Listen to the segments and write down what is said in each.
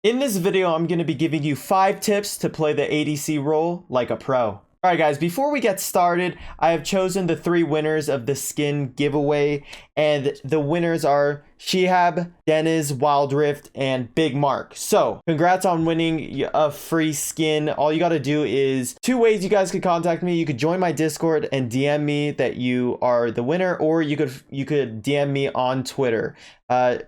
In this video, I'm going to be giving you 5 tips to play the ADC role like a pro. Alright guys, before we get started, I have chosen the 3 winners of the skin giveaway, and the winners are Shihab, Deniz, Wild Rift, and Big Mark. So, congrats on winning a free skin. All you gotta do is 2 ways you guys could contact me. You could join my Discord and DM me that you are the winner, or you could DM me on Twitter.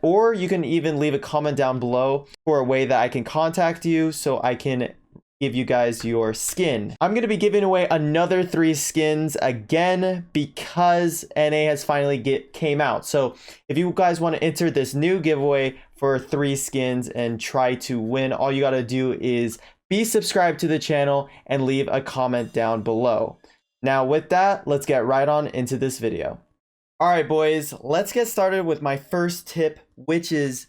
Or you can even leave a comment down below for a way that I can contact you so I can give you guys your skin. I'm going to be giving away another 3 skins again because NA has finally came out. So if you guys want to enter this new giveaway for 3 skins and try to win, all you got to do is be subscribed to the channel and leave a comment down below. Now with that, let's get right on into this video. Alright boys, let's get started with my first tip, which is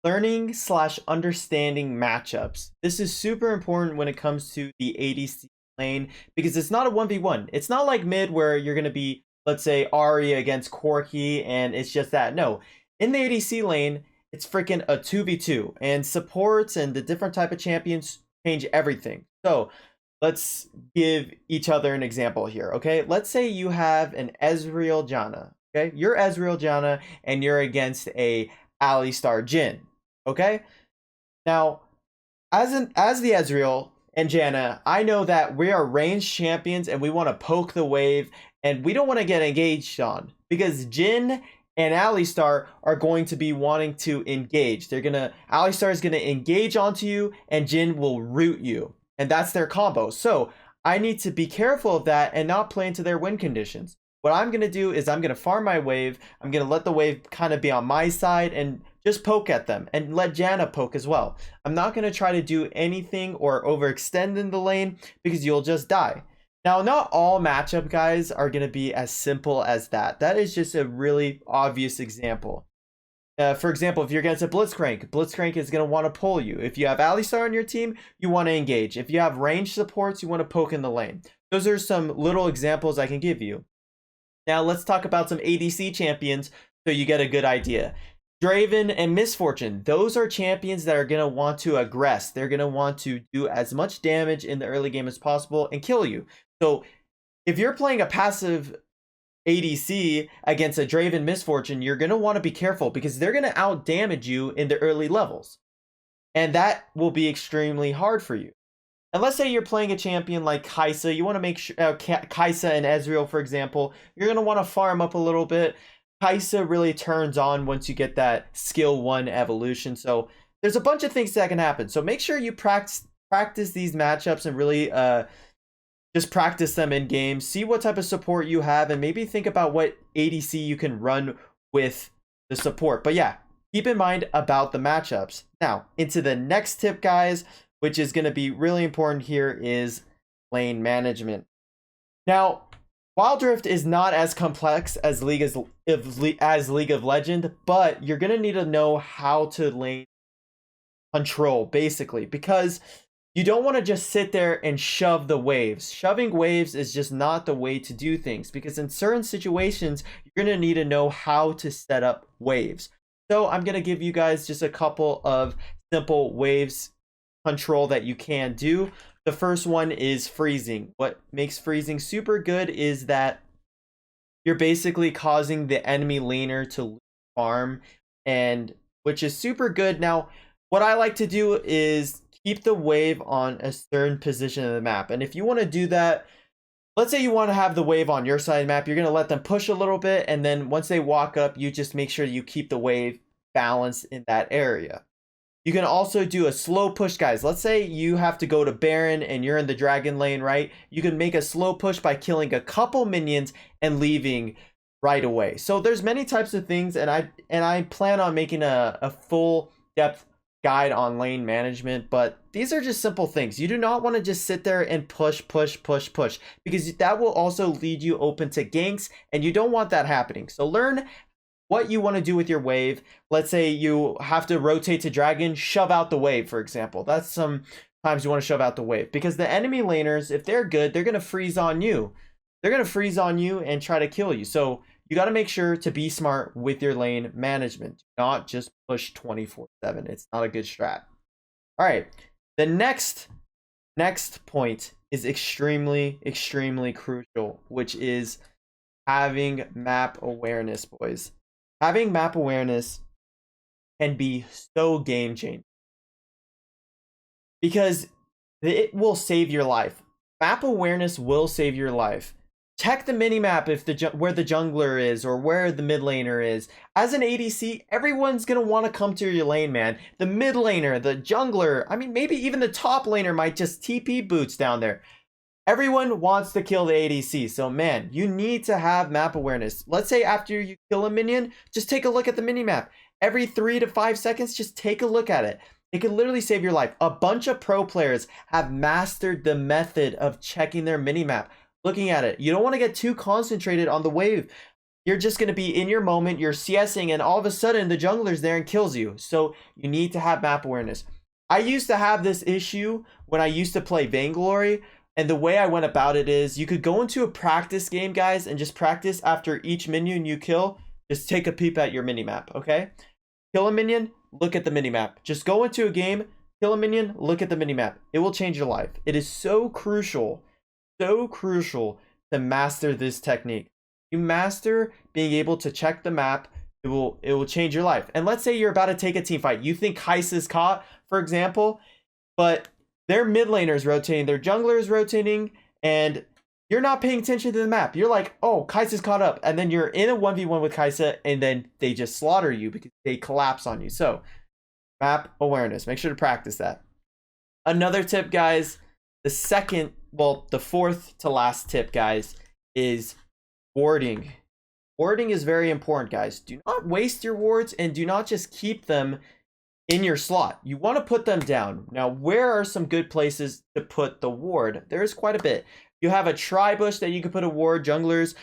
learning/understanding matchups. This is super important when it comes to the ADC lane because it's not a 1v1. It's not like mid where you're going to be, let's say, Ahri against Corki and it's just that. No, in the ADC lane, it's freaking a 2v2, and supports and the different type of champions change everything. So let's give each other an example here, okay? Let's say you have an Ezreal Janna, okay? You're Ezreal Janna and you're against a Alistar Jhin. Okay, now as the Ezreal and Janna, I know that we are ranged champions and we want to poke the wave and we don't want to get engaged on, because Jhin and Alistar are going to be wanting to engage. Alistar is gonna engage onto you and Jhin will root you, and that's their combo. So I need to be careful of that and not play into their win conditions. What I'm gonna do is I'm gonna farm my wave. I'm gonna let the wave kind of be on my side and just poke at them, and let Janna poke as well. I'm not going to try to do anything or overextend in the lane because you'll just die. Now, not all matchup guys are going to be as simple as that. That is just a really obvious example. For example, if you're against a Blitzcrank is going to want to pull you. If you have Alistar on your team, you want to engage. If you have range supports, you want to poke in the lane. Those are some little examples I can give you. Now, let's talk about some ADC champions so you get a good idea. Draven and Misfortune, those are champions that are going to want to aggress. They're going to want to do as much damage in the early game as possible and kill you. So if you're playing a passive ADC against a Draven Misfortune, you're going to want to be careful because they're going to out damage you in the early levels. And that will be extremely hard for you. And let's say you're playing a champion like Kai'Sa. You want to make sure, Kai'Sa and Ezreal, for example, you're going to want to farm up a little bit. Kai'Sa really turns on once you get that skill 1 evolution. So there's a bunch of things that can happen. So make sure you practice these matchups and really just practice them in games. See what type of support you have and maybe think about what ADC you can run with the support. But yeah, keep in mind about the matchups. Now, into the next tip, guys, which is going to be really important here, is lane management. Now, Wild Rift is not as complex as League of Legends, but you're going to need to know how to lane control, basically, because you don't want to just sit there and shove the waves. Shoving waves is just not the way to do things, because in certain situations, you're going to need to know how to set up waves. So I'm going to give you guys just a couple of simple waves control that you can do. The first one is freezing. What makes freezing super good is that you're basically causing the enemy laner to lose farm, and which is super good. Now, what I like to do is keep the wave on a certain position of the map. And if you want to do that, let's say you want to have the wave on your side of the map, you're going to let them push a little bit, and then once they walk up, you just make sure you keep the wave balanced in that area. You can also do a slow push, guys. Let's say you have to go to Baron and you're in the dragon lane, right? You can make a slow push by killing a couple minions and leaving right away. So there's many types of things, and I plan on making a full depth guide on lane management, but these are just simple things. You do not want to just sit there and push, because that will also lead you open to ganks, and you don't want that happening. So learn what you want to do with your wave. Let's say you have to rotate to dragon, shove out the wave, for example. That's sometimes you want to shove out the wave, because the enemy laners, if they're good, they're going to freeze on you. They're going to freeze on you and try to kill you. So you got to make sure to be smart with your lane management, not just push 24/7. It's not a good strat. All right, the next point is extremely crucial, which is having map awareness, boys. Having map awareness can be so game changing because it will save your life. Map awareness will save your life. Check the minimap if where the jungler is or where the mid laner is. As an ADC, everyone's gonna want to come to your lane, man. The mid laner, the jungler, I mean, maybe even the top laner might just TP boots down there. Everyone wants to kill the ADC, so man, you need to have map awareness. Let's say after you kill a minion, just take a look at the minimap. Every 3 to 5 seconds, just take a look at it. It can literally save your life. A bunch of pro players have mastered the method of checking their minimap, looking at it. You don't want to get too concentrated on the wave. You're just going to be in your moment, you're CSing, and all of a sudden the jungler's there and kills you. So you need to have map awareness. I used to have this issue when I used to play Vainglory, and the way I went about it is you could go into a practice game, guys, and just practice after each minion you kill. Just take a peep at your minimap, okay? Kill a minion, look at the minimap. Just go into a game, kill a minion, look at the minimap. It will change your life. It is so crucial to master this technique. You master being able to check the map, it will change your life. And let's say you're about to take a team fight. You think Kai'Sa is caught, for example, but their mid laner is rotating, their jungler is rotating, and you're not paying attention to the map. You're like, oh, Kai'Sa's caught up. And then you're in a 1v1 with Kai'Sa, and then they just slaughter you because they collapse on you. So, map awareness. Make sure to practice that. Another tip, guys, the fourth to last tip, guys, is warding. Warding is very important, guys. Do not waste your wards and do not just keep them in your slot. You want to put them down. Now, where are some good places to put the ward? There's quite a bit. You have a tri-bush that you can put a ward. Junglers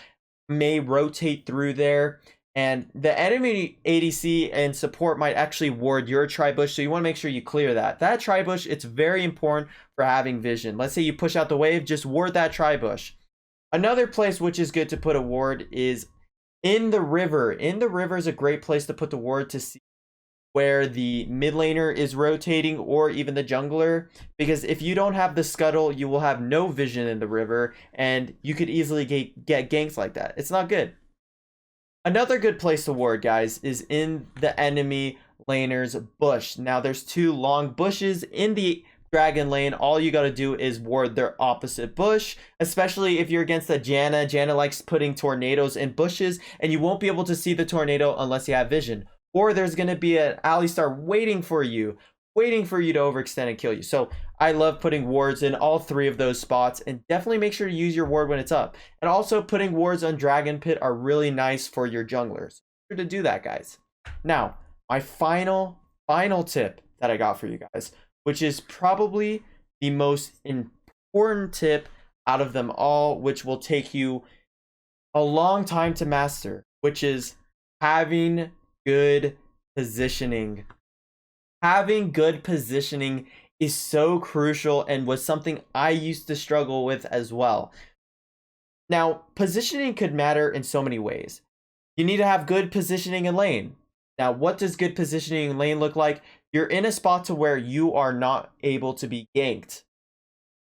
may rotate through there. And the enemy ADC and support might actually ward your tri-bush, so you want to make sure you clear that. That tri-bush, it's very important for having vision. Let's say you push out the wave, just ward that tri-bush. Another place which is good to put a ward is in the river. In the river is a great place to put the ward to see where the mid laner is rotating or even the jungler, because if you don't have the scuttle, you will have no vision in the river and you could easily get ganks like that. It's not good. Another good place to ward, guys, is in the enemy laner's bush. Now there's 2 long bushes in the dragon lane. All you got to do is ward their opposite bush, especially if you're against a Janna. Janna likes putting tornadoes in bushes, and you won't be able to see the tornado unless you have vision. Or there's going to be an Alistar waiting for you to overextend and kill you. So I love putting wards in all 3 of those spots, and definitely make sure to use your ward when it's up. And also putting wards on Dragon Pit are really nice for your junglers. Make sure to do that, guys. Now, my final tip that I got for you guys, which is probably the most important tip out of them all, which will take you a long time to master, which is having good positioning. Having good positioning is so crucial and was something I used to struggle with as well. Now, positioning could matter in so many ways. You need to have good positioning in lane. Now, what does good positioning in lane look like? You're in a spot to where you are not able to be ganked.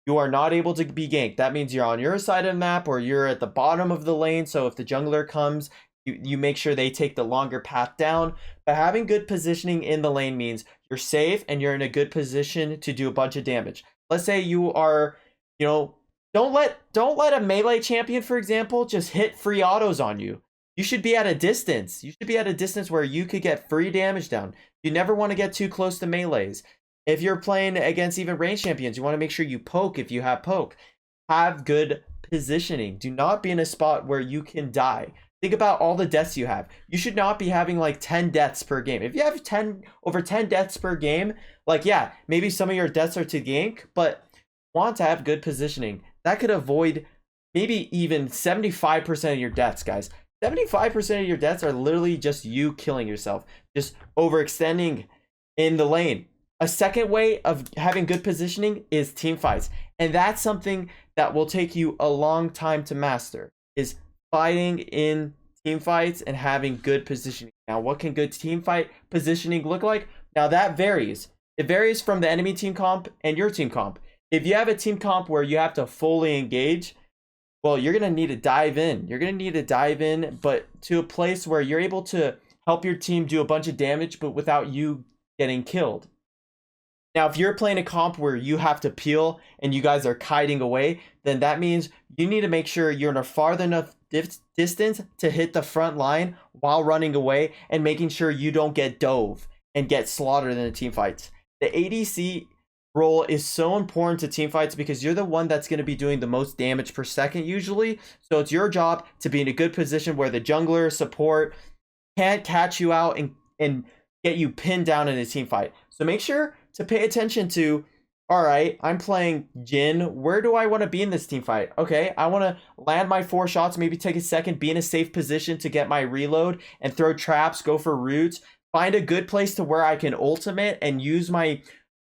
You are not able to be ganked. That means you're on your side of the map or you're at the bottom of the lane. So if the jungler comes, you make sure they take the longer path down. But having good positioning in the lane means you're safe and you're in a good position to do a bunch of damage. Let's say you are, don't let a melee champion, for example, just hit free autos on you. You should be at a distance. You should be at a distance where you could get free damage down. You never want to get too close to melees. If you're playing against even range champions, you want to make sure you poke if you have poke. Have good positioning. Do not be in a spot where you can die. Think about all the deaths you have. You should not be having like 10 deaths per game. If you have over 10 deaths per game, like, yeah, maybe some of your deaths are to gank, but want to have good positioning. That could avoid maybe even 75% of your deaths, guys. 75% of your deaths are literally just you killing yourself, just overextending in the lane. A second way of having good positioning is team fights. And that's something that will take you a long time to master, is fighting in team fights and having good positioning. Now, what can good team fight positioning look like? Now, that varies. It varies from the enemy team comp and your team comp. If you have a team comp where you have to fully engage, well, you're going to need to dive in. You're going to need to dive in, but to a place where you're able to help your team do a bunch of damage, but without you getting killed. Now, if you're playing a comp where you have to peel and you guys are kiting away, then that means you need to make sure you're in a far enough distance to hit the front line while running away and making sure you don't get dove and get slaughtered in the team fights. The ADC role is so important to team fights because you're the one that's going to be doing the most damage per second usually. So it's your job to be in a good position where the jungler support can't catch you out and get you pinned down in a team fight. So make sure to pay attention to, all right, I'm playing Jhin. Where do I want to be in this team fight? Okay, I want to land my 4 shots, maybe take a second, be in a safe position to get my reload and throw traps, go for roots, find a good place to where I can ultimate and use my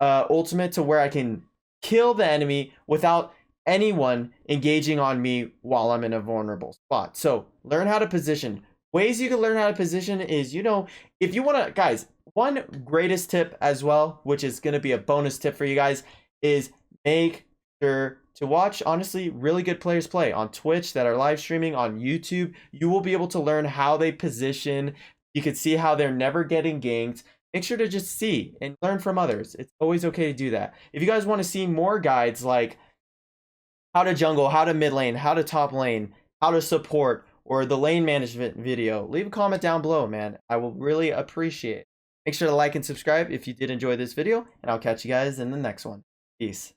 ultimate to where I can kill the enemy without anyone engaging on me while I'm in a vulnerable spot. So learn how to position. Ways you can learn how to position is, if you want to, guys, one greatest tip as well, which is going to be a bonus tip for you guys, is make sure to watch, honestly, really good players play on Twitch that are live streaming, on YouTube. You will be able to learn how they position. You can see how they're never getting ganked. Make sure to just see and learn from others. It's always okay to do that. If you guys want to see more guides like how to jungle, how to mid lane, how to top lane, how to support, or the lane management video, leave a comment down below, man. I will really appreciate it. Make sure to like and subscribe if you did enjoy this video, and I'll catch you guys in the next one. Peace.